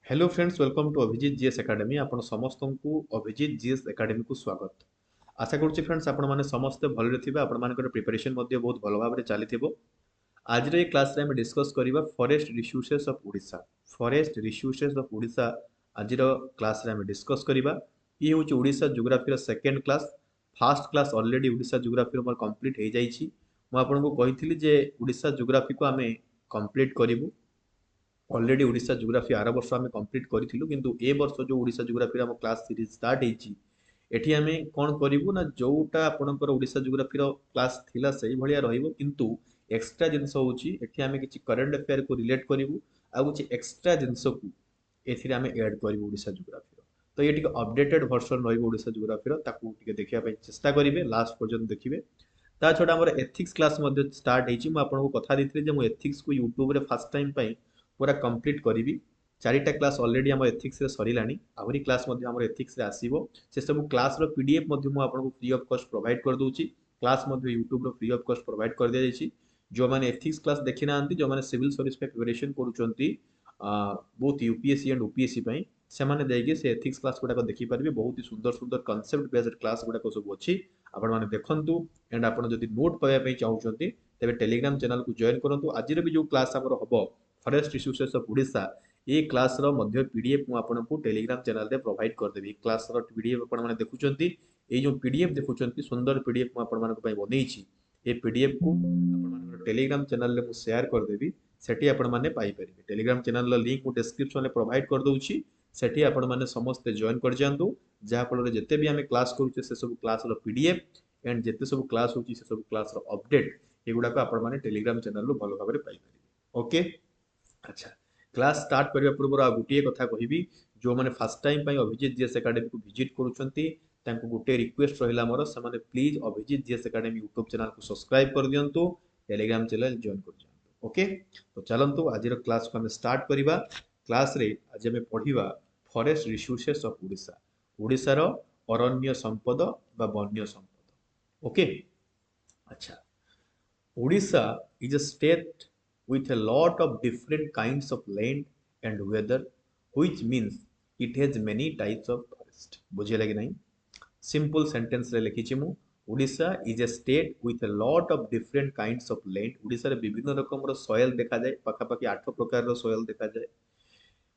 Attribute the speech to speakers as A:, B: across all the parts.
A: Hello friends, welcome to Abhijit G S academy. आपण समस्त को अभिजीत जीएस एकेडमी को स्वागत। आशा करुच्ची फ्रेंड्स आपण माने समस्ते भलरे थिबे, आपण मानकर प्रिपरेशन मध्ये बहुत भल भाबरे चलीथिबो। आज रे क्लास रे हम डिस्कस करिबा forest resources of Odisha. Forest resources of Odisha आज रो क्लास रे हम डिस्कस करिबा। ये होची ओडिशा ज्योग्राफी रो second class. First class already Odisha geography रो मोर कंप्लीट हे जाईची। मु आपन को कहिथिली जे ओडिशा ज्योग्राफी को हमें कंप्लीट करिवु। ऑलरेडी ओडिशा ज्योग्राफी आर वर्ष आम कंप्लीट करूँ किंतु ए वर्ष जो ओडिशा ज्योग्राफी आम क्लास सीरीज स्टार्ट होती एठी आम कौन करूँ ना जोटा आपणकर ओडिशा ज्योग्राफी क्लास थिला सही भलिया रहिबो किंतु एक्स्ट्रा जिनस होची एठी आम किछि करंट अफेयर को रिलेट करूँ आ किछि एक्स्ट्रा जिनस को एथिरे आम ऐड करूँ ओडिशा ज्योग्राफी तो ये टिके अपडेटेड वर्जन रहिबो ओडिशा ज्योग्राफी ताकू टिके देखिया पय चेष्टा करिवे लास्ट पर्यंत देखिवे। ता छडा हमर एथिक्स क्लास मध्ये स्टार्ट हेची मु आपनको कथा दिथिले जे मु एथिक्स को यूट्यूब रे फर्स्ट टाइम पय पूरा कंप्लीट करी चारिटा क्लास ऑलरेडी आम एथिक्स रे सरिलानी आहरी क्लास मध्ये हमर एथिक्स रे आसीबो से सब क्लास रो पीडीएफ मध्ये मु आपनको फ्री ऑफ कॉस्ट प्रोवाइड कर दोउची। क्लास मध्ये यूट्यूब रो फ्री ऑफ कॉस्ट प्रोवाइड कर दिया जायछि। जो माने एथिक्स क्लास देखि नांती जो माने सिविल सर्विस पे प्रिपरेशन करूचंती बोथ यूपीएससी एंड ओपीएससी पई से माने देगी से एथिक्स क्लास गुडा को देखि परिबे। बहुत ही सुंदर सुंदर कांसेप्ट बेस्ड क्लास गुडा को सब अछि आपण माने देखंतु। एंड आपण जदि नोट पाया पई चाहउचंती तबे टेलीग्राम चैनल को जॉइन करंतु। आजिर भी जो क्लास हमर हबो फॉरेस्ट रिसोर्सेस ऑफ ओडिशा ये क्लास रो मध्य पीडीएफ मु आपनको टेलीग्राम चैनल रे प्रोवाइड कर देबी। क्लास रो पीडीएफ आपण माने देखुचंती ए जो पीडीएफ देखुचंती सुंदर पीडीएफ मु आपण मानको पई बनेइछि। ए पीडीएफ को आपण मानकर टेलीग्राम चैनल रे मु शेयर कर देबी। सेठी आपण माने पाई परिबे। टेलीग्राम चैनल रो लिंक मु डिस्क्रिप्शन रे प्रोवाइड कर दोउछि। सेठी आपण माने समस्त जॉइन कर जांतु जहा फल रे जते भी हमें क्लास करूचे से सब क्लास रो पीडीएफ एंड जते सब क्लास होची से सब क्लास रो अपडेट एगुडा को आपण माने टेलीग्राम चैनल रो भलो भाबरे पाई परिबे। ओके, अच्छा क्लास स्टार्ट करबा पूर्व आ गुटिए कथा कहिबी। जो माने फर्स्ट टाइम पई अभिजीत जीएस एकेडमी को विजिट करूचंती तांको गुटे रिक्वेस्ट रहिला मोर से माने please Abhijit G S academy YouTube channel को सब्सक्राइब कर दियंतु, टेलीग्राम चैनल जॉइन कर दियंतु। ओके, तो चलंतु आज रो क्लास को हम स्टार्ट करबा। क्लास रे आज हम पढिबा forest resources of Odisha. Odisha रो अरण्य संपद बा वन्य संपद। ओके, अच्छा Odisha is a state with a lot of different kinds of land and weather, which means it has many types of forest. बुझे लगे नहीं? सिंपल सेंटेंस रे लिखिछि मु। Odisha is a state with a lot of different kinds of land. Odisha रे विभिन्न रकम रो soil देखा जाए, पाखापाखि 8 प्रकार रो सॉइल देखा जाए।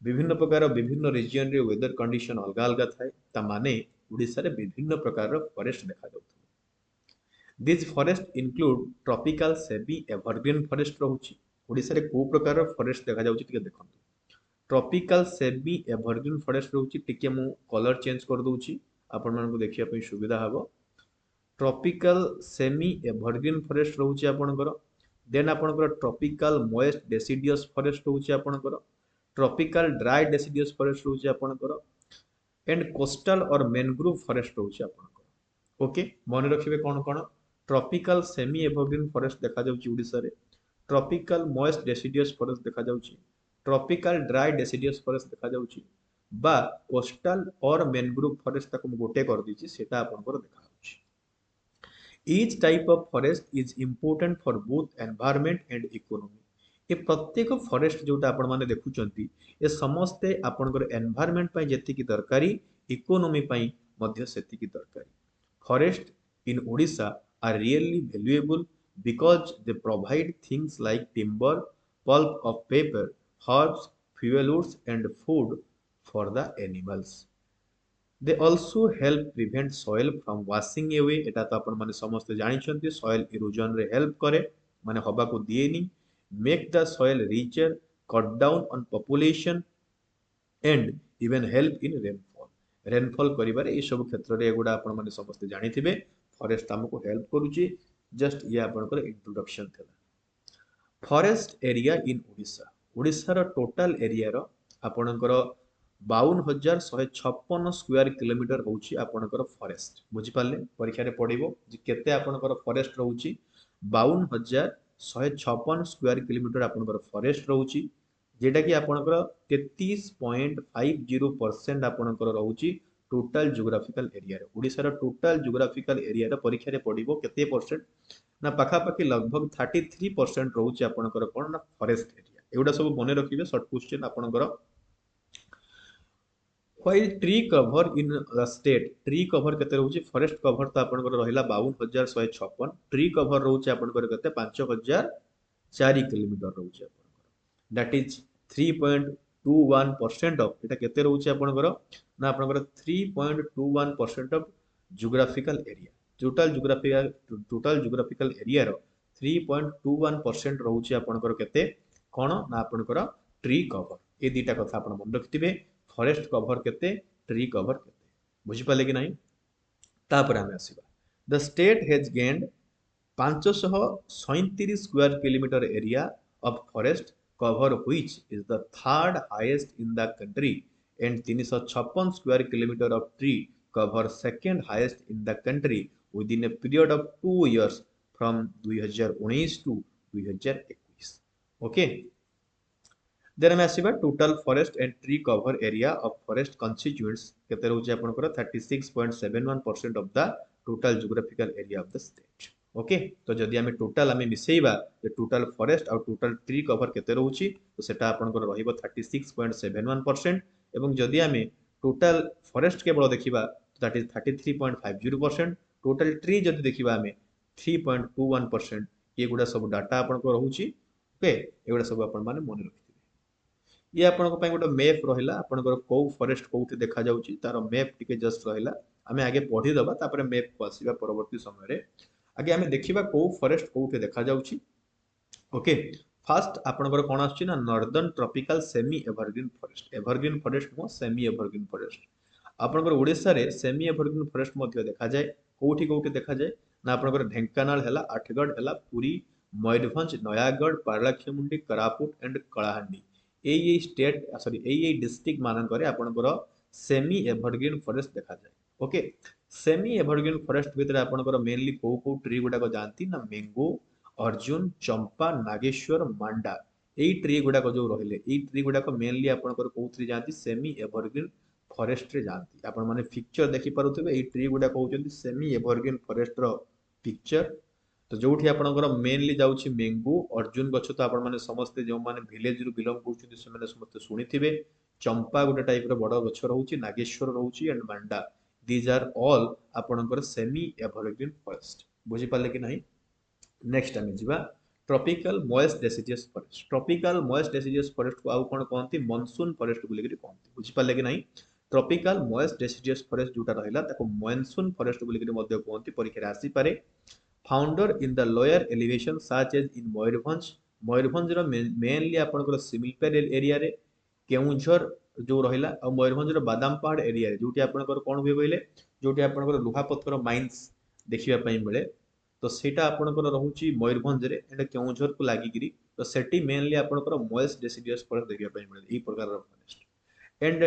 A: विभिन्न प्रकार विभिन्न रीजन रे वेदर कंडीशन अलग अलग थाए। ता माने ओडिशा रे विभिन्न प्रकार रो फॉरेस्ट देखा जाउथि। This forest include tropical semi evergreen forest रहुछि। ओडिसा रे को प्रकार फॉरेस्ट देखा जाउछि टिके देखंतु। ट्रॉपिकल सेमी एवरग्रीन फॉरेस्ट रहुछि। टिके मु कलर चेंज कर दोउछि आपण मानको देखिया पई सुविधा हबो। ट्रॉपिकल सेमी एवरग्रीन फॉरेस्ट रहुछि आपणकर। देन आपणकर ट्रॉपिकल मॉइस्ट डेसिडियस फॉरेस्ट रहुछि आपणकर। ट्रॉपिकल ड्राई डेसिडियस फॉरेस्ट रहुछि आपणकर। एंड कोस्टल और मैनग्रोव फॉरेस्ट रहुछि आपणकर। ओके, मन रखिबे कोन कोन। ट्रॉपिकल सेमी एवरग्रीन फॉरेस्ट देखा जाउछि ओडिसा रे। ट्रॉपिकल मॉइस्ट डेसिडियस फॉरेस्ट देखा जाउछि। ट्रॉपिकल ड्राई डेसिडियस फॉरेस्ट देखा जाउछि बा कोस्टल और मैनग्रोव फॉरेस्ट ताको गोटे कर दिछि सेटा आपनकर देखा जाउछि। Each type of forest is important for both environment and economy. ए प्रत्येक फॉरेस्ट जोटा आपण माने देखुचंती ए समस्ते आपनकर एनवायरनमेंट पय जेतिकी दरकारी, इकोनॉमी पय मध्य सेतिकी दरकारी। Forest in Odisha are really valuable because they provide things like timber, pulp of paper, herbs, fuelwoods, and food for the animals. They also help prevent soil from washing away. एटा तो आपण माने समस्त जानिछंती soil erosion रे help करे माने हवा को दिएनी। Make the soil richer, cut down on population and even help in rainfall. Rainfall करिबारे ए सब क्षेत्र रे एगुडा आपण माने समस्त जानिथिबे। फॉरेस्ट हमको हेल्प करूची। जस्ट ये आपनकर इंट्रोडक्शन थिला। Forest area in Odisha. Odisha रो टोटल एरिया रो आपनकर 52,156 स्क्वायर किलोमीटर होची आपनकर फॉरेस्ट। बुझी पाले परीक्षा रे पडिबो जे केते आपनकर फॉरेस्ट रहूची। 52,156 स्क्वायर किलोमीटर आपनकर फॉरेस्ट रहूची जेटा कि आपनकर 33.50% आपनकर रहूची टोटल जियोग्राफिकल एरिया रे। ओडिसा रो टोटल जियोग्राफिकल एरिया रो परीक्षा रे पडिबो केते परसेंट ना पाखापाखि लगभग 33% रहूची आपनकर कोन ना फॉरेस्ट एरिया। एगुडा सब मने रखिबे शॉर्ट क्वेश्चन आपनकर while tree cover in the state tree cover केते रहउची फॉरेस्ट कवर तो आपनकर रहिला 52156 ट्री कवर रहउची आपनकर केते 5004 किलोमीटर रहउची आपनकर दैट इज 3.21% ऑफ एटा केते रहउची आपनकर ना आपनकर 3.21% of geographical area total area रो 3.21% रहउची आपनकर केते कोन ना आपनकर ट्री कवर ए दीटा कथा आपन मन रखिथिबे फॉरेस्ट कवर केते ट्री कवर केते बुझी पाले कि नहीं तापर आमे आसीबा the state has gained 537 square kilometre area of forest cover which is the third highest in the country and 356 square kilometre of tree cover second highest in the country within a period of 2 years from 2019 to 2021 okay then आम आसीबा total forest and tree cover area of forest constituents केते रहउची आपनकर 36.71% of the total geographical area of the state okay तो जदि आमे total आमे मिसेइबा जे total forest और total tree cover केते रहउची तो सेटा आपनकर रहिबो 36.71% एवं जदि आमे टोटल फॉरेस्ट केवल देखिबा तो दैट इज 33.50% टोटल ट्री जदि देखिबा आमे 3.21% ये गुडा सब डाटा आपनकर रहउची ओके एगुडा सब आपन माने मन रखि ये आपनको ପାଇଁ ଗୋଟେ मैप ରହିଲା ଆପଣଙ୍କର କୋଉ ଫରେଷ୍ଟ କୋଉଠି ଦେଖା ଯାଉଛି ତାର मैप ଟିକେ जस्ट ରହିଲା ଆମେ ଆगे ପଢି दबा तापर मैप को आसीबा परवर्ती समय रे आगे ଆମେ ଦେଖିବା କୋଉ ଫରେଷ୍ଟ କୋଉଠି ଦେଖା ଯାଉଛି ओके फास्ट आपनकर कोन आछि ना northern tropical semi evergreen forest मो सेमी एवरग्रीन फॉरेस्ट आपनकर ओडिसा रे सेमी एवरग्रीन फॉरेस्ट मध्ये देखा जाय कोउठी कोउठी देखा जाय ना आपनकर ढेंकानाल हैला आठगढ़ हैला पुरी मयूरभंज नयागढ़ पारलाखेमुंडी करापुट एंड कलाहांडी एई स्टेट सॉरी एई डिस्ट्रिक्ट मानकर आपनकर सेमी एवरग्रीन फॉरेस्ट देखा जाय ओके सेमी एवरग्रीन फॉरेस्ट भितर आपनकर मेनली को ट्री गुडा को जानती ना मैंगो अर्जुन चंपा नागेश्वर मांडा एई ट्री गुडा को जो रहिले एई ट्री गुडा को मेनली आपनकर कोउथि जानती सेमी एवरग्रीन फॉरेस्ट रे जानती आपण माने पिक्चर देखि पारुथबे एई ट्री गुडा कहउचंती सेमी एवरग्रीन फॉरेस्ट रो पिक्चर तो जोठी आपनकर मेनली जाउछि मैंगो अर्जुन गछ तो आपण माने समस्त जो माने विलेज रु बिलोंग करछथि से माने समस्त सुनिथिबे चंपा गुटे टाइप रो बड़ गछ रहउछि नागेश्वर रहउछि एंड मांडा दीज आर ऑल आपनकर सेमी एवरग्रीन फॉरेस्ट बुझि पाले कि नहीं नेक्स्ट आमे जिबा tropical moist deciduous forest tropical moist deciduous forest को आउ कोन कहंती मॉनसून फॉरेस्ट बोली करी कहंती बुझि पाले कि नहीं ट्रॉपिकल मॉइस्ट डेसिडियस फॉरेस्ट जोटा रहला ताको मॉनसून फॉरेस्ट बोली करी मध्य कहंती परीक्षा रे आसी पारे फाउंडर in the lower elevation such as in Mayurbhanj रो मेनली आपनकर सिमिलपेर एरिया रे केउंझर जो रहिला और मयूरभंज रो बादाम पहाड़ एरिया रे जोटी आपनकर कोन होय बोइले जोटी आपनकर लोहा पत्थर माइंस देखिबा पई मिले तो सेटा आपनकर रहउची मयूरभंज रे एंड केउंझर को लागि गिरी तो सेटी मेनली आपनकर मॉइस्ट डेसिडियस फॉरेस्ट देखिबा पई मिले ई प्रकार रो forest and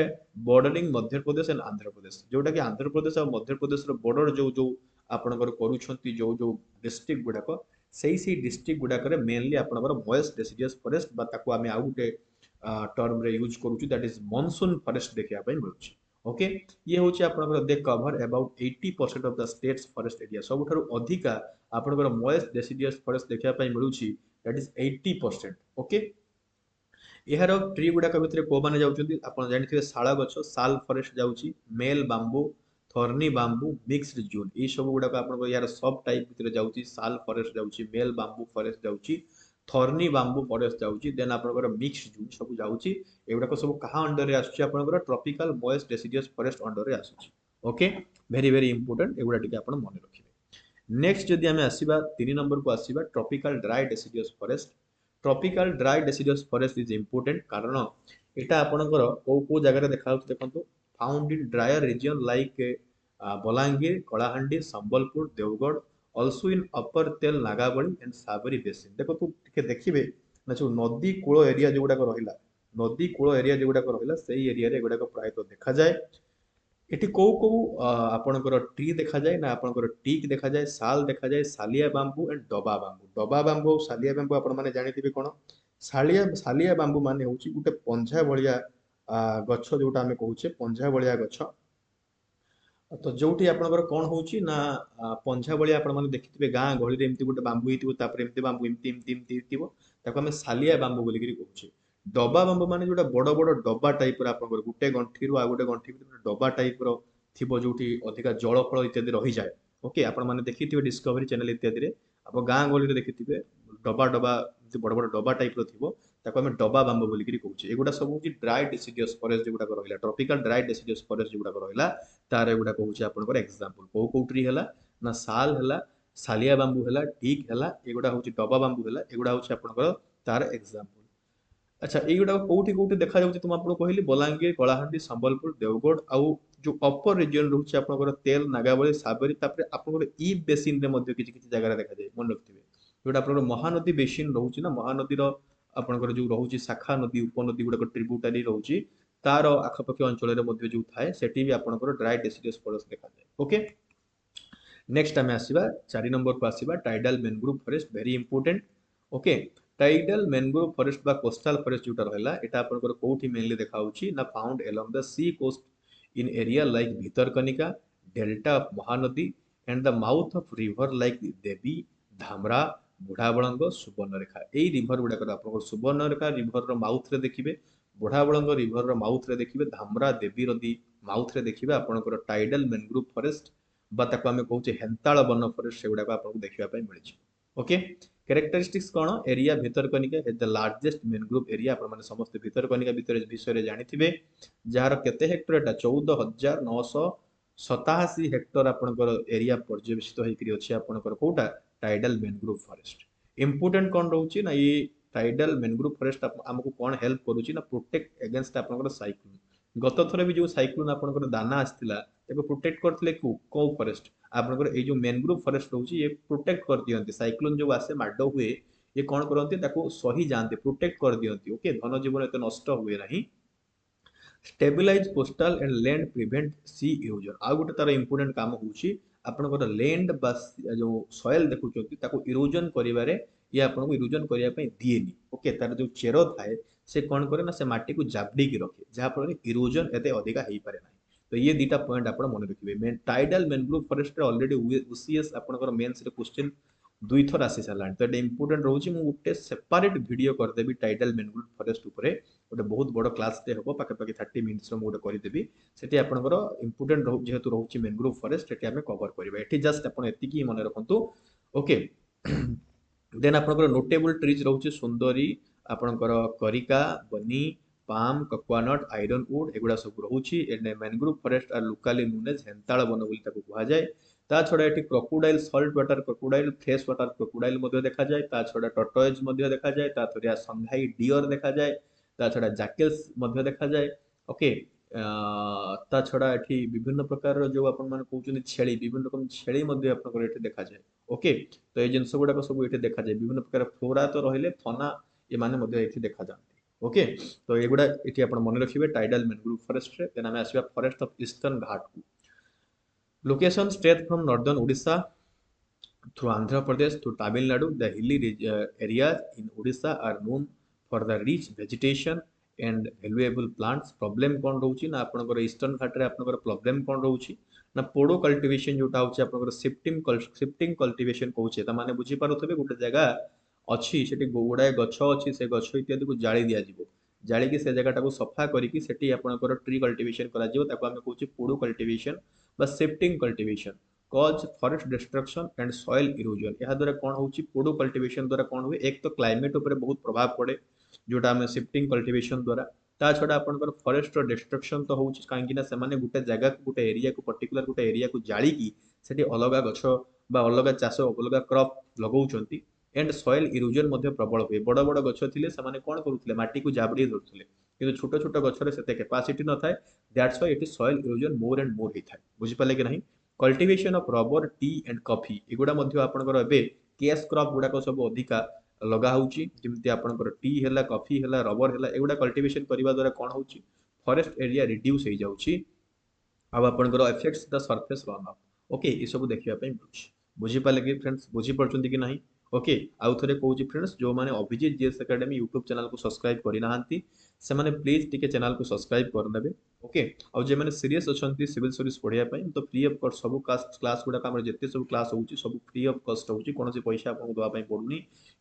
A: bordering Madhya Pradesh and Andhra Pradesh जोटा कि आंध्र प्रदेश और मध्य प्रदेश रो बॉर्डर जो जो आपनकर करूछंती जो जो डिस्ट्रिक्ट गुडा को सही डिस्ट्रिक्ट गुडा करे मेनली आपनकर मॉइस्ट डेसिडियस फॉरेस्ट बा ताको आमे आउ गुटे टर्म रे यूज करूछु दैट इज मॉनसून फॉरेस्ट देखिया पई मिलुछि ओके ये होछि आपनकर they cover about 80% of the state's forest area सबठारु अधिका आपनकर मॉइस्ट डेसिडियस फॉरेस्ट देखिया पई मिलुछि दैट इज 80% ओके एहार ट्री गुडाक भितर को माने जाउछन्ती आपण जानिथिबे शाला गछ साल फॉरेस्ट जाउछि मेल बांबू थॉर्नी बांबू मिक्स्ड जून ए सब गुडाक आपण यार सब टाइप भितर जाउछि साल फॉरेस्ट जाउछि मेल बांबू फॉरेस्ट जाउछि थॉर्नी बांबू फॉरेस्ट जाउछि देन आपनकर मिक्स्ड जून सब जाउछि एगुडाक सब कहा अंडर रे आसुछि आपनकर tropical moist deciduous forest under रे आसुछि ओके वेरी वेरी इंपोर्टेंट एगुडा टिके आपण मन रखिबे नेक्स्ट जदि हमें आसीबा 3 नंबर को आसीबा tropical dry deciduous forest tropical dry deciduous forest is important कारण एटा आपनकर को जगह रे देखा होत देखंतु found in drier region like Balangir Kalahandi Sambalpur Deogarh also in upper Tel Nagavali and Sabri basin देखो तू टिके देखिबे ना जो नदी कूल एरिया जोगुडा को रहिला नदी कूल एरिया जोगुडा को रहिला सेही एरिया रे एगुडा को प्राय तो देखा जाए एटी को आपनकर ट्री देखा जाए ना आपनकर टीक देखा जाए साल देखा जाए सालिया बांबू एंड डबा बांबू और सालिया बांबू आपण माने जानिथिबे कोन सालिया बांबू माने होची गुटे पंजा भलिया गछ जोटा हमें कहूचे पंजा भलिया गछ तो जोठी आपनकर कोन होची ना पंजा भलिया आपण माने देखिथिबे गां गहली रे एमती गुटे बांबू हितिबो तापर एमती बांबू एमती हितिबो ताको हमें सालिया बांबू बोली करी कहूचे डबा बांबू माने जोटा बड़ बड़ डबा टाइप रो आपन गुटे गंठी रो आ गुटे गंठी भितर डबा टाइप रो थिबो जोठी अधिका जल फल इत्यादि रही जाए। ओके आपण माने देखिथिबे डिस्कवरी चैनल इत्यादि रे आप गां गली रे देखिथिबे डबा डबा जे बड़ बड़ डबा टाइप रो थिबो ताको हम डबा बांबू बोली करी कहूचे। एगुडा सब होची ड्राई डेसिडियस फॉरेस्ट जेगुडा रहइला ट्रॉपिकल ड्राई डेसिडियस फॉरेस्ट जेगुडा रहइला तार एगुडा कहूचे आपनकर एग्जांपल को ट्री हला ना साल हला सालिया बांबू हला टीक हला एगुडा होची डबा बांबू हला एगुडा होची आपनकर तार एग्जांपल। अच्छा एगुडा कोउठी कोउठी देखा जाउची तुम आपन कहली बलांगीर कलाहांडी संबलपुर देवगढ़ आउ जो अपर रीजन रहउची आपनकर तेल नागावली साबरी तापर आपनकर ई बेसिन रे मध्ये किछि किछि जगह रे देखा जाय मन रखथिबे जोटा आपनकर महानदी बेसिन रहउची ना महानदी रो आपनकर जो रहउची शाखा नदी उपनदी गुडा ट्रिब्यूटरी रहउची तार आखपाखी अंचल रे मध्ये जो थाए सेठी भी आपनकर ड्राई डेसिडस फॉरेस्ट देखा जाय। ओके नेक्स्ट आमे आसीबा 4 नंबर को आसीबा tidal mangrove forest very important. Okay tidal mangrove forest बा कोस्टल फॉरेस्ट जोटा रहला एटा आपनकर कोठी मेनली देखा होची ना found along the sea coast in area like Bhitarkanika delta of Mahanadi and the mouth of river like Devi Dhamra Budhabalang Subarnarekha एई रिवर गुडाकर आपनकर सुवर्णरेखा रिवर रो माउथ रे देखिबे बुढ़ाबलंग रिवर रो माउथ रे देखिबे धामरा देवी नदी माउथ रे देखिबे आपनकर टाइडल मैनग्रोव फॉरेस्ट बा ताको आमे कहूचे हेंताळ वन फॉरेस्ट सेगुडा आपनको देखिबा पय मिलछि। ओके कैरेक्टरिस्टिक्स कौन area Bhitarkanika is the largest mangrove area आपण माने समस्त भितरकनिका विषय रे जानिथिबे जार केते हेक्टर एटा 14987 हेक्टर आपनकर एरिया पर्यवेसित होइकरी अछि आपनकर कोटा टाइडल मैनग्रोव फॉरेस्ट। इंपोर्टेंट कौन रहउची ना ये टाइडल मैनग्रोव फॉरेस्ट हमको कौन हेल्प करूची ना प्रोटेक्ट अगेंस्ट आपनकर साइक्लोन गत थर भी जो साइक्लोन आपनकर दाना आस्तिला ताको प्रोटेक्ट करथिले को फॉरेस्ट आपनकर ए जो मैनग्रोव फॉरेस्ट रहउची ये प्रोटेक्ट कर दियंती साइक्लोन जो आसे माडो हुए ये कौन करंती ताको सही जानते प्रोटेक्ट कर दियंती। ओके धन जीवन एते नष्ट हुए नहीं stabilise coastal and land prevent sea erosion आ गोटे तार इंपोर्टेंट काम होउची आपनकर लैंड बस जो सॉइल देखुचंती ताको इरोजन करिवारे ये आपनको इरोजन करिया पय दिएनी। ओके तार जो चेरो थाए से कौन करे ना से माटी को जाबडी की रखे जहाँ फल इरोजन एते अधिका हेई पारे ना। तो ये दीटा पॉइंट आपण मन रखिबे मेन टाइडल मैनग्रोव फॉरेस्ट रे ऑलरेडी ओसीएस आपनकर मेंस रे क्वेश्चन दुई थर आसी सालान तो इंपोर्टेंट रहउची मु गोटे सेपरेट वीडियो कर देबी टाइडल मैनग्रोव फॉरेस्ट ऊपर गोटे बहुत बड़ क्लास टे हबो पाके पाके 30 मिनिट्स रो मु गोटे करि देबी सेठी आपनकर इंपोर्टेंट रहउ जेहेतु रहउची मैनग्रोव फॉरेस्ट सेठी हमें कवर करबा एठी जस्ट आपण एति की मन रखंतु। ओके देन आपनकर नोटेबल ट्रीज रहउची सुंदरी आपनकर करिका बनी पाम कक्वानट आयरन वुड एगुडा सब रहउची एने mangrove forest are locally known as हेंताळ वन बोली ताको कुहा जाय। ता छडा एठी crocodile salt water crocodile fresh water crocodile मध्ये देखा जाय ता छडा टर्टोइज मध्ये देखा जाय ता थोरिया संघाई डियर देखा जाय ता छडा जैकल्स मध्ये देखा जाय। ओके ता छडा एठी विभिन्न प्रकार रो जो आपण माने कहउछन छेली विभिन्न रकम छेली मध्ये आपनकर एठी देखा जाय। ओके तो ए जिंस गुडा सब एठी देखा जाय विभिन्न प्रकार फ्लोरा तो रहिले फना ए माने मध्ये एठी देखा जाय। ओके तो एगुडा एठी आपण मन रखिबे टाइडल मैनग्रोव फॉरेस्ट रे देन हमें आसीबा फॉरेस्ट ऑफ ईस्टर्न घाट को location straight from northern Odisha through Andhra Pradesh to Tamil Nadu, the hilly areas in Odisha are known for the rich vegetation and valuable plants. Problem कौन रहउची ना आपनकर eastern घाट रे आपनकर problem कौन रहउची ना पोडो कल्टीवेशन जोटा होची आपनकर शिफ्टिंग कल्टीवेशन कहउचे त माने बुझी पारुथबे गोटे जगह अछि सेठी गुडाय गछ अछि से गछ इत्यादि को जाଳି दिया जिवो जाଳି की से जगह को सफा करिकी सेठी आपनकर ट्री कल्टीवेशन करा जिवो ताको हम कहउची पोडो कल्टीवेशन बा shifting cultivation cause forest destruction and soil erosion या द्वारा कौन होची पोडो कल्टीवेशन द्वारा कौन हुए एक तो क्लाइमेट ऊपर बहुत प्रभाव पड़े जोटा हमें शिफ्टिंग कल्टीवेशन द्वारा ता छडा आपनकर फॉरेस्ट रो डिस्ट्रक्शन तो होची काहेकि ना से माने गुटे जगह को गुटे एरिया को पर्टिकुलर गुटे एरिया को जाली की सेठी अलगा गछ बा अलगा चाष अलगा क्रॉप लगाउचंती एंड सॉइल इरोजन मध्ये प्रबल हुए बड़ बड़ गछ थिले से माने कोन करूथिले माटी को जाबडी धरथिले किंतु छोट छोट गछरे सेते कैपेसिटी न थाए that's why it is soil erosion more and more हिथाय बुझी पाले कि नहीं। Cultivation of rubber tea and coffee एगुडा मध्ये आपनकर एबे केस क्रॉप गुडा को सब अधिका लगा होउची जेमति आपनकर टी हैला कॉफी हैला रबर हैला एगुडा कल्टीवेशन करबा द्वारा कोन होउची फॉरेस्ट एरिया रिड्यूस हो जाउची अब आपनकर effects the surface run of. Okay ये सब देखिया पय मिलुची बुझी पाले कि फ्रेंड्स बुझी पड़चंती कि नहीं। ओके आउ थरे कहूची फ्रेंड्स जो माने Abhijit G S academy YouTube channel को सब्सक्राइब करि नाहंती से माने प्लीज टिके चैनल को सब्सक्राइब कर नेबे। ओके आउ जे माने सीरियस अछंती सिविल सर्विस पढिया पय तो फ्री ऑफ कॉस्ट सब क्लास गुडा हमर जत्ते सब क्लास होउची सब फ्री ऑफ कॉस्ट होउची कोनोसी पैसा आपन दवा पय पडुनी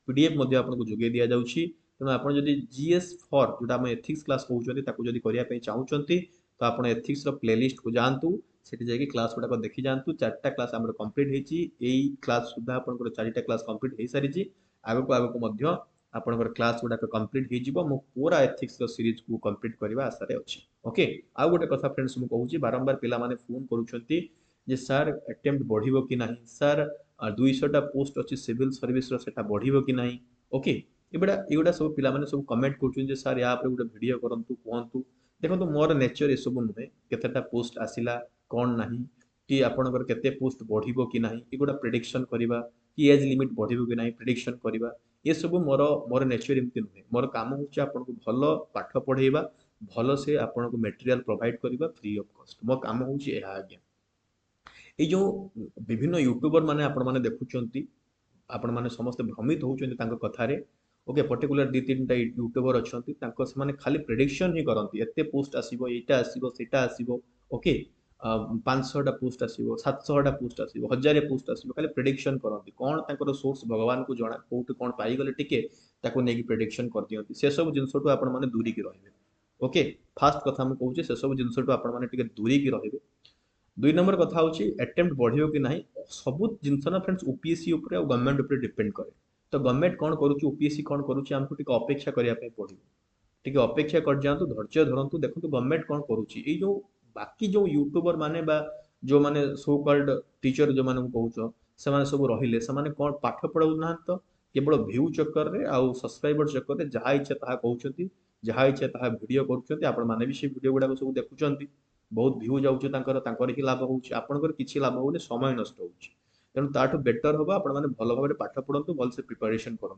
A: पीडीएफ मध्ये आपन को जोगे दिया जाउची तेणु आप जीएस फॉर जोटा आम एथिक्स क्लास कहते जब करने चाहूँगी तो आप एथिक्स प्लेलिस्ट को जातु सेठी जाकि क्लास गुड़ाक देखी जातु 4टा क्लास आम कंप्लीट होती क्लास सुधा आप 4टा क्लास कंप्लीट हो सारी आगक आगक आपंकर क्लास गुड़ाक कंप्लीट हो पूरा एथिक्स सीरीज को कंप्लीट करने आशार अच्छी ओके। आउ गोटे कथा फ्रेंड्स मुझे कहूँ बारंबार पिलामाने फोन करुँच जे सार अटेम्प्ट बढ़िबो कि नहीं सार 200टा पोस्ट अच्छी सिविल सर्विस सेटा बढ़िबो कि नहीं ओके। एगुड़ा सब पिलामाने सब कमेंट करुँच जे सार या गोटे वीडियो करंतु कहतु देखो मोर नेचर ये सब नुहे केतेटा पोस्ट आसिला कौन नहीं कि आपणकर केते पोस्ट बढ़िबो कि नहीं एगुड़ा प्रेडिक्शन करवा कि एज लिमिट बढ़िबो कि नहीं प्रेडिक्शन करवा ये सब मोर मोर नेचर एमती नुहे मोर काम हूँ आपको भल पाठ पढ़ेगा भल से आपको मटेरियल प्रोवाइड करवा फ्री ऑफ कॉस्ट मो काम हूँ आज्ञा ये जो विभिन्न यूट्यूबर माने आपण माने देखुचंती आपण माने समस्त भ्रमित होउचंती तांको कथारे ओके पर्टिकुलर दी तीन टा यूट्यूबर अछंती तांको से माने खाली प्रेडिक्शन ही करंती एते पोस्ट आसीबो एटा आसीबो सेटा आसीबो ओके 500 टा पोस्ट आसीबो 700 टा पोस्ट आसीबो 1000 पोस्ट आसीबो खाली प्रेडिक्शन करंती कोन तांकर सोर्स भगवान को जणा कोउट कोन पाई गले टिके ताको नेकी प्रेडिक्शन कर दियंती से सब जिंसटो आपण माने दूरी की रहिबे ओके। फास्ट कथा हम कहूचे से सब जिंसटो आपण माने टिके दूरी की रहिबे। 2 नंबर कथा होची अटेम्प्ट बढ़ियो कि नहीं सब जिनस ना फ्रेंड्स ओपीएससी ऊपर और गवर्नमेंट ऊपर डिपेंड करे तो गवर्नमेंट कौन करूची ओपीएससी कौन करूची हमको टिके अपेक्षा करिया पे पड़िबो टिके अपेक्षा कर जांतु धैर्य धरंतु देखंतु गवर्नमेंट कौन करूची ए जो बाकी जो यूट्यूबर माने बा जो माने सो कॉल्ड टीचर जो माने कहउछो से माने सब रहिले से माने कौन पाठ पढ़ाउ ना तो केवल व्यू चक्कर रे आ सब्सक्राइबर चक्कर रे जहा इच्छा ताहा कहउछंती जहा इच्छा ताहा वीडियो करूछंती आपण माने भी से वीडियो गुडा सब देखुछंती बहुत भ्यू जाऊँच ही लाभ होकर किसी लाभ होने समय नष्ट हो तेणु ताठू बेटर हम आप भल भाव पाठ पढ़ु भल से प्रिपेरेसन करूँ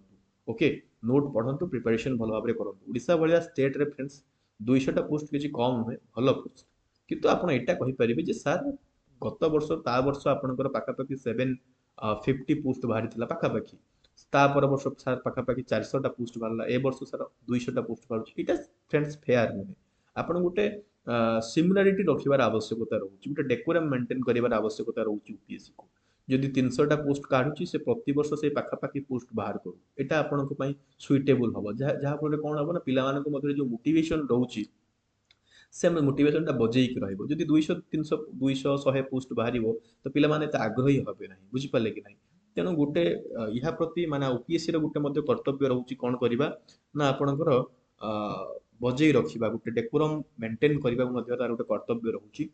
A: ओके नोट पढ़ु प्रिपेरेसन भल भाव करूँ ओडिशा भाया स्टेट रे फ्रेंड्स 200टा पोस्ट किसी कम नुहे भल पोस्ट किंतु आप यहाँ कहींपारे सार गत वर्ष ता वर्ष आपंकर पाखापाखि 750 पोस्ट बाहरी पाखापाखि तापर वर्ष सार पाखापाखि 400टा पोस्ट बाहर ए वर्ष सार 200टा पोस्ट बाहर फ्रेंड्स फेयर नुहे आपड़ गोटे सिमिलारिटी रखिबार आवश्यकता रोचे गोटे डेकोरम मेंटेन करिवार आवश्यकता रोचे यूपीएससी को जदि 300टा पोस्ट काढुची से प्रति वर्ष से पाखापाखि पोस्ट बाहर करू एटा आपनक पई सुइटेबल हबो जहा फल कौन हम ना पिला मध्य जो मोटिवेशन रोची से मोटिवेशन बजेक रही जदि 200 300 200 100 पोस्ट बाहर तो पिला माने आग्रही हे ना बुझिपारे कि ना तेणु गोटे या प्रति माने ओपीएससी गोटे कर्तव्य रोचे कौन करवा ना आपणकर बजे रखा गोटे डेकोरम मेंटेन करने तार गोटे कर्तव्य रोचे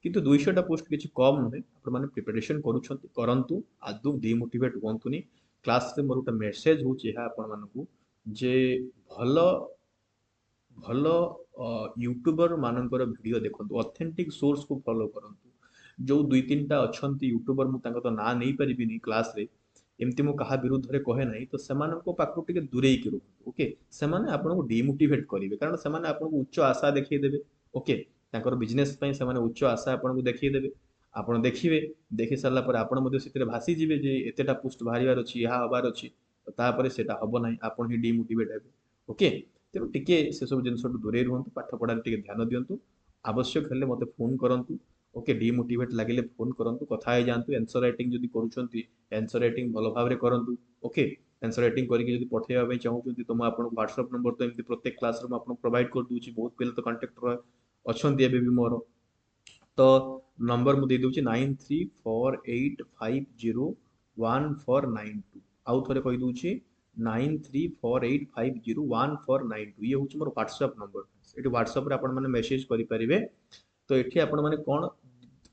A: किंतु 200टा पोस्ट किसी कम नुहे आपने प्रिपेरेसन करूँ आदौ डिमोटिवेट हुआ क्लास मोर गोटे मेसेज हूँ आपको जे भल भल यूट्यूबर मानकर वीडियो देखो ऑथेंटिक सोर्स को फॉलो करूँ जो 2-3टा अच्छा यूट्यूबर मुझे तो ना नहीं पारि क्लास रे एमती मु कहा विरुद्ध रे कहे नहीं तो सेमानक पाखु टिके दूरे की रुहतु ओके सेमाने आपनको डिमोटिवेट करेंगे कारण सेमाने आपनको उच्च आशा देखिदेवे ओके तांकर बिजनेस पई सेमाने उच्च आशा आपनको देखिदेवे आपण देखिए देखि सारा पर आपण मध्ये सितरे भासी जिवे जे एतेटा पोस्ट बाहरिवार अछि या हबार अछि तापर सेटा हबो नाही आपण ही डिमोटिवेट हेबे ओके तेणु टिके से सब जिनस दूरे रुहतु पाठ पढ़ार टिके ध्यान दियंतु आवश्यक हेले मते फोन करंतु ओके डिमोटिवेट लगे फोन करंतु कथा हे जानतु आंसर राइटिंग जदि करूछंती आंसर राइटिंग भल भाव करंतु ओके आंसर राइटिंग करके जदि पठेबा चाहूँ तो मैं आपको व्हाट्सएप नंबर तो एमती प्रत्येक क्लास में आपको प्रोवाइड कर दूची बहुत पिला तो कंटेक्ट अच्छा भी मोर तो नंबर मुझे दूची 9348501492 आउ थे कहीदे 9348501492 ये हूँ मोर व्हाट्सएप नंबर ये व्हाट्सएप आप मेसेज करेंगे तो ये आपने कौन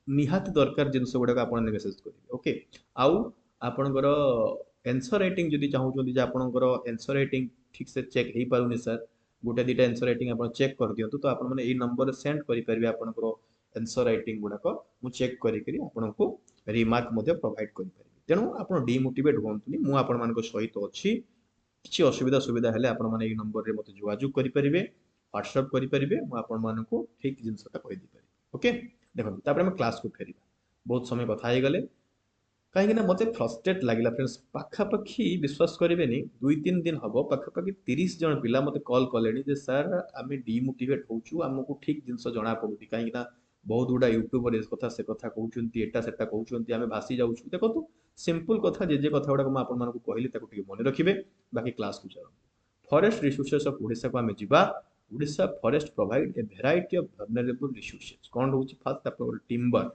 A: निहाती दरकार जिनस गुड़ाक आप मेसेज करेंगे ओके आउ आपणकर आंसर राइटिंग जदि चाहूँ आपंकर आंसर राइटिंग ठीक से चेक हो पारे सर गोटे 2टा आंसर राइटिंग आप चेक कर दिंतु तो आपने यही नंबर सेंड करेंगे आपंकर आंसर राइटिंग गुड़ाक मुझे चेक करको रिमार्क प्रोवाइड करेंगे तेणु आप डिमोटिवेट हूँ मुझे सहित अच्छी किसी असुविधा सुविधा हेल्ले आपने ये नंबर में मतलब जोगाजोग करेंगे व्हाट्सएप करेंगे मुझे ठीक जिनसा कहीदेपारि ओके देखो आम क्लास को फेर बहुत समय कथा गले कहीं मत फ्रस्ट्रेट लगे फ्रेंड्स पाखापाखि विश्वास करेंगे 2-3 दिन हम पाखापाखि 30 जन पिला मत कॉल कले सार आम डिमोटिवेट होचु आमको ठीक जिनस जना पड़ुची कहीं बहुत गुड़ा यूट्यूबर इस कथा से कथा कहते एटा सेटा कहते आम भासी जाऊँ देखो सिंपल कथा जे कथा गुड़ा मुझे कहली मन रखिए बाकी क्लास को चलते फॉरेस्ट रिसोर्सेस ऑफ ओडिशा को आमे जिबा Odisha forest provide a variety of vulnerable resources कोन रहउची फर्स्ट आपन टिम्बर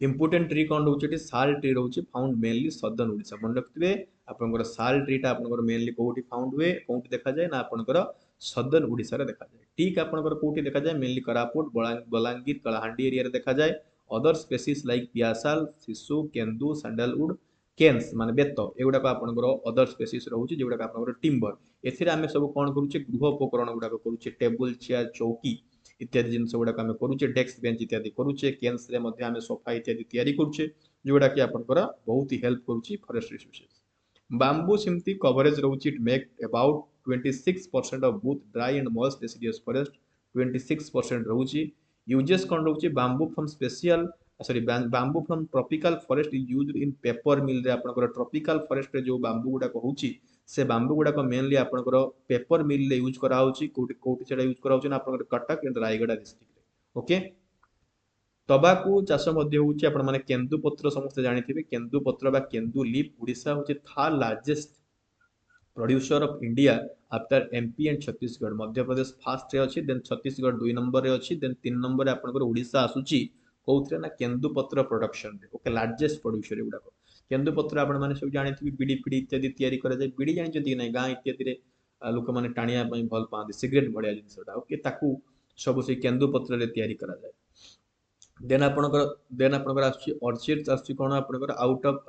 A: इम्पोर्टेंट ट्री कौन रोचे साल ट्री रोचे फाउंड मेनली सदर्न ओडिशा मन रखिथे आपनकर साल ट्रीटा आपनकर मेनली कोठी फाउंड हुए कोठी देखा जाए ना आपनकर सदर्न ओडिशा रे देखा जाए ठीक आपनकर कोठी देखा जाए मेनली करापुट बलांगीर कलाहांडी एरिया रे देखा जाए अदर स्पेसीज लाइक पियासाल शिशु केंदु सैंडलवुड केन्स माने बेत एगुडा आपनकर अदर स्पेसीज रहउची जेगुडा आपनकर टिम्बर एथिरे आमे सब कोन करूचे गृह उपकरण गुडा करूचे टेबल चेयर चौकी इत्यादि जिनस गुडा आमे करूचे डेस्क बेंच इत्यादि करूचे केन्स रे मध्ये आमे सोफा इत्यादि तयारी करूचे जोडा कि आपनकर बहुत ही हेल्प करूची फॉरेस्ट रिसोर्सेस बांबू सिमती कवरेज रहउची it make about 26% of both dry and moist deciduous forest 26% रहउची यूजेस कोन रहउची bamboo from special sorry bamboo from tropical forest is used in paper mill रे आपनकर ट्रॉपिकल फॉरेस्ट रे जो बांबू गुडा कहउची से बांबू गुडा को मेनली आपनकर पेपर मिल रे यूज करा होची कोठी कोठी सेडा यूज करा होची ना आपनकर कटक एंड रायगढ़ डिस्ट्रिक्ट रे ओके तबाकू चाष मध्य होची आपण माने केंदु पत्र समस्त जानिथिबे केंदु पत्र बा केंदु लीफ ओडिशा होची third largest producer of India after MP and Chhattisgarh Madhya Pradesh fast रे अछि देन छत्तीसगढ़ 2 नंबर रे अछि देन 3 नंबर रे आपनकर ओडिशा आसुची कोउथरे ना केंदु पत्र प्रोडक्शन रे ओके लार्जेस्ट प्रोड्यूसर एगुडा केंदु पत्र आपण माने सब जानिथिबे बीडी फीडी इत्यादि तयारी करा जाय बीडी जानि जति नै गां इत्यादि रे लोक माने टाणिया पई भल पांदे सिगरेट भडिया जिनसटा ओके ताकू सब से केंदु पत्र रे तयारी करा जाय देन आपनकर आछि ऑर्चिड्स आछि कोन आपनकर out of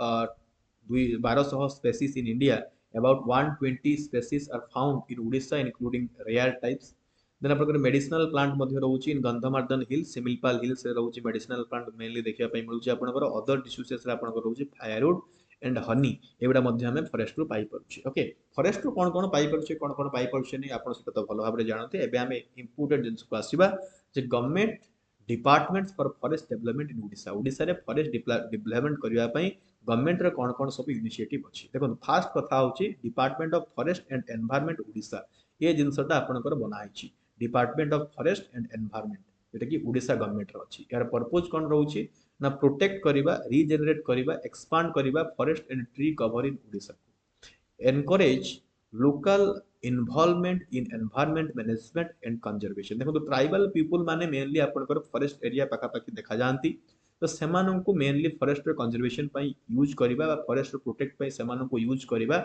A: 1200 species in India about 120 species are found in Odisha including rare types then आपनकर मेडिसिनल प्लांट मध्ये रहउची इन गंधमार्दन हिल सिमिलपाल हिल्स रे रहउची मेडिसिनल प्लांट मेनली देखिया पई मिलुची आपनकर अदर डिसीजेस रे आपनकर रहउची फायरवुड एंड हनी एबडा मध्ये हमें फॉरेस्ट रो पाई परुची ओके फॉरेस्ट रो कोन पाई परुची कोन पाई परुची नै आपन सहित तो भलो भाबरे जानते एबे हमें इंपोर्टेंट जिंस को आसीबा जे government departments for forest development in Odisha Odisha रे फॉरेस्ट डेवलपमेंट करिया पई गवर्नमेंट रे कोन सब इनिशिएटिव अछि देखो फास्ट कथा होची department of forest and environment Odisha ये जिनसटा आपनकर बनाइछि department of forest and environment जेटा कि ओडिशा गवर्नमेंट रो अछि यार पर्पस कोन रहउछि ना प्रोटेक्ट करिबा रीजेनरेट करिबा एक्सपांड करिबा forest and tree cover in Odisha encourage local involvement in environment management and conservation देखो तो ट्राइबल पीपल माने मेनली आपनकर फॉरेस्ट एरिया पाखा पाखी देखा जानती तो सेमानंकु मेनली फॉरेस्ट रे कंजर्वेशन पई यूज करिबा बा फॉरेस्ट रे प्रोटेक्ट पई सेमानंकु यूज करिबा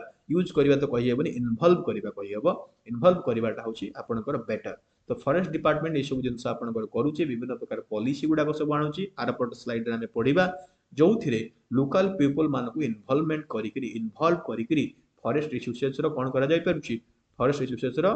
A: तो कहि हेबनी इन्वॉल्व करिबा कहि हेबो इन्वॉल्व करिबाटा होची आपनकर बेटर तो फॉरेस्ट डिपार्टमेंट ए सब जिंस आपनकर करूची विभिन्न प्रकार पॉलिसी गुडा को सब आणुची आरपट स्लाइड रे हमें पढिबा जोथिरे लोकल पीपल मानकु इन्वॉल्व करिकरी फॉरेस्ट रिसोर्सेस रो कोन करा जाय परछि फॉरेस्ट रिसोर्सेस रो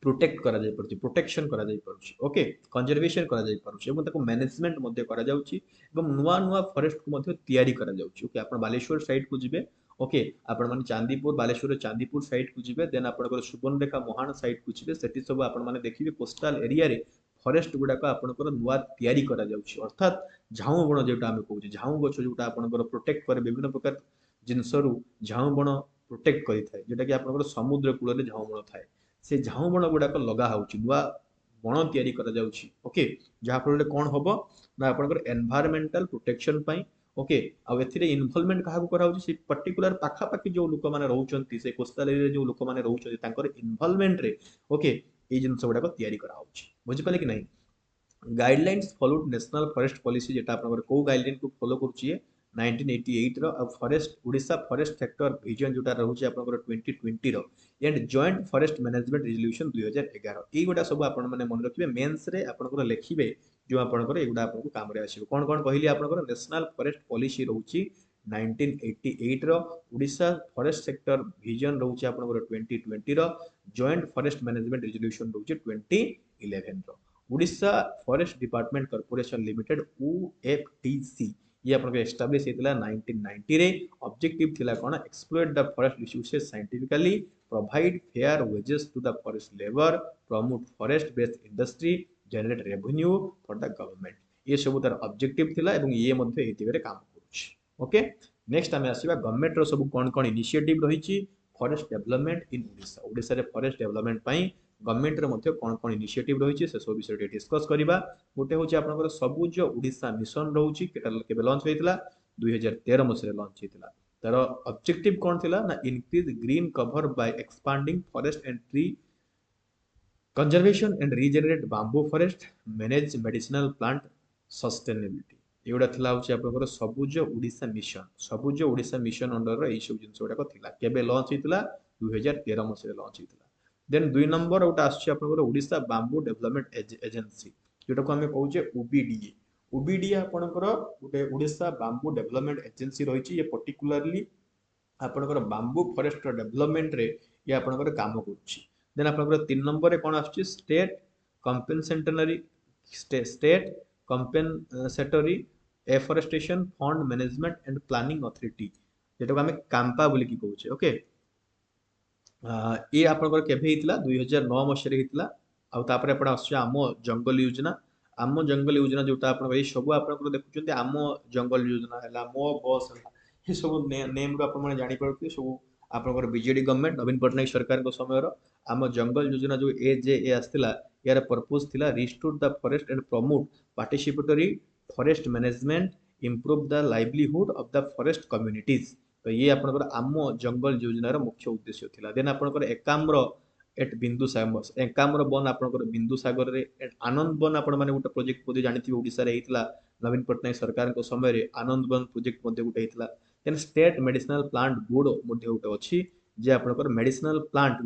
A: प्रोटेक्ट करा जाय परछि प्रोटेक्शन करा जाय परछि ओके कंजर्वेशन करा जाय परछि एवं ताको मैनेजमेंट मध्ये करा जाउछि एवं नुवा नुवा फॉरेस्ट को मध्ये तयारी करा जाउछि ओके आपण बालेश्वर साइड को जिबे ओके आपण माने चांदीपुर बालेश्वर चांदीपुर साइड को जिबे देन आपनकर सुबर्णरेखा मोहान साइड को जिबे सेठी सब आपण माने देखिबे कोस्टल एरिया रे फॉरेस्ट गुडा को आपनकर नुवा तयारी करा जाउछि अर्थात झाऊ बण जेटा हम कहउछि झाऊ गछ जेटा आपनकर प्रोटेक्ट करे विभिन्न प्रकार जिनसरु झाऊ बण प्रोटेक्ट करि थाए जेटा कि आपनकर समुद्र कूल रे झाऊ बण थाए से झाऊ बण गुडा को लगा होउछि नुवा बण तयारी करा जाउछि ओके जहा फल कोन होबो ना आपनकर एनवायरमेंटल प्रोटेक्शन पई ओके आ एथिरे इन्वॉल्वमेंट काहा को करा होउछि से पर्टिकुलर पाखा पाखी जो लोक माने रहउचंती से कोस्टल एरिया जो लोक माने रहउचंती तांकर इन्वॉल्वमेंट रे ओके ए जिंस गुडा को तयारी करा होउछि बुझि पाले कि नहीं guidelines followed national forest policy जेटा आपनकर को गाइडलाइन को फॉलो करूछि 1988 रो अब forest Odisha forest sector vision जोटा रहउछि आपनकर 2020 रो and joint forest management resolution 2011 ई गोटा सब आपन माने मन रखिबे मेंस रे आपनकर लेखिबे जो आपनकर एगुडा आपनको काम रे आसीबो कोन कोन कहली आपनकर नेशनल फॉरेस्ट पॉलिसी रहउछि 1988 रो ओडिशा फॉरेस्ट सेक्टर विजन रहउछि आपनकर 2020 रो जॉइंट फॉरेस्ट मैनेजमेंट रेजोल्यूशन रहउछि 2011 रो Odisha forest department corporation limited OFTC ये आपन के एस्टैब्लिश हेतला 1990 रे ऑब्जेक्टिव थिला कोन exploit the forest resources scientifically provide fair wages to the forest labour promote forest based industry generate revenue for the government ये सब तार ऑब्जेक्टिव थिला एवं ये मध्ये हेतिबे काम करूछि ओके नेक्स्ट हमें आसीबा गवर्नमेंट रो सब कोन कोन इनिशिएटिव रहिछि forest development in Odisha Odisha रे फॉरेस्ट डेवलपमेंट पई गवर्नमेंट रे मध्ये कोन कोन इनिशिएटिव रहिछि से सब विषय डिस्कस करिबा गोटे होछि आपनकर सबुज ओडिशा मिशन रहउछि केटा केबे लॉन्च हेतिला 2013 मसरे लॉन्च हेतिला तार ऑब्जेक्टिव कौन थिला ना increase green cover by expanding forest and tree conservation and regenerate bamboo forest manage medicinal plant sustainability एगुड़ा थिला होची आपनकर सबुज ओडिशा मिशन अंडर एई सब जिंस गुडाक थिला केबे लॉन्च हितला 2013 मसिया लॉन्च हितला देन दुई नंबर गोटे आसछि आपनकर ओडिशा बांबू डेवलपमेंट एजेंसी जोटा को हमें कहूचे ओबीडीए ओबीडीए आपनकर गोटे ओडिशा बांबू डेवलपमेंट एजेंसी रहिछि ये पर्टिकुलरली आपनकर बांबू फॉरेस्ट डेवलपमेंट रे ये आपनकर काम करूछि देन आपनकर 3 नंबर रे कोन आसछि state compensatory afforestation fund management and planning authority जेटा को हमें कांपा बोली की कहूचे ओके ये आपनकर केभे हितला 2009 मसिया रे हितला आ तापर आपण आसछि आम जंगल योजना जोटा आपण ए सब आपनकर देखुचंती आम जंगल योजना हैला मो बस ये सब नेम रो आपण माने जानि पड़थि सब आपनकर बीजेडी गवर्नमेंट नवीन पटनायक सरकार को समय रो आम जंगल योजना जो ए जे ए आस्तिला यार पर्पस थिला restore the forest and promote participatory forest management improve the livelihood of the forest communities तो ये आपनकर आम जंगल योजना रो मुख्य उद्देश्य थिला देन आपनकर एकाम्र एट बिंदुसागर एकाम्र वन आपनकर बिंदुसागर रे एट आनंद वन आपण माने गोटे प्रोजेक्ट मध्ये जानिथि ओडिसा रे हितला नवीन पटनायक सरकार को समय रे आनंद वन प्रोजेक्ट मध्ये गोटे हितला then state medicinal plant board मध्ये गोटे अछि जे आपनकर मेडिसिनल प्लांट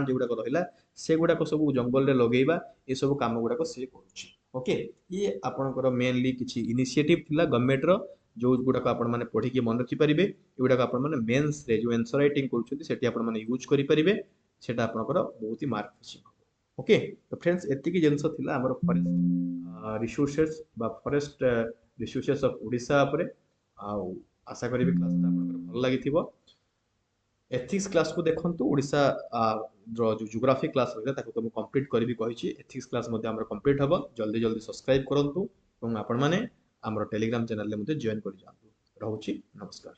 A: जेगुडाक रहिला से गुडाक सब जंगल रे लगेइबा ए सब काम गुडाक से करूछि ओके ये आपनकर मेनली किछि इनिशिएटिव थिला गवर्नमेंट रो जो गुडाक आपण माने पढी के मन रखि परिबे एगुडाक आपण माने मेंस रे जो आंसर राइटिंग करूछथि सेठी आपण माने यूज करि परिबे सेटा आपनकर बहुत ही मार्क अछि ओके तो फ्रेंड्स एति की जिंस थिला हमर फॉरेस्ट रिसोर्सेस बा फॉरेस्ट रिसोर्सेस ऑफ ओडिसा उपरे आ आशा करी क्लास आपनकर भल लागिथिबो एथिक्स क्लास को देखंतु ओडिसा जो जियोग्राफी क्लास रहला ताको तो कंप्लीट करबी कहिछि एथिक्स क्लास मध्ये हमर कंप्लीट हबो जल्दी जल्दी सब्सक्राइब करंतु এবং आपण माने हमर टेलीग्राम चैनल ले मध्ये जॉइन करि जांतु रहउछि नमस्कार।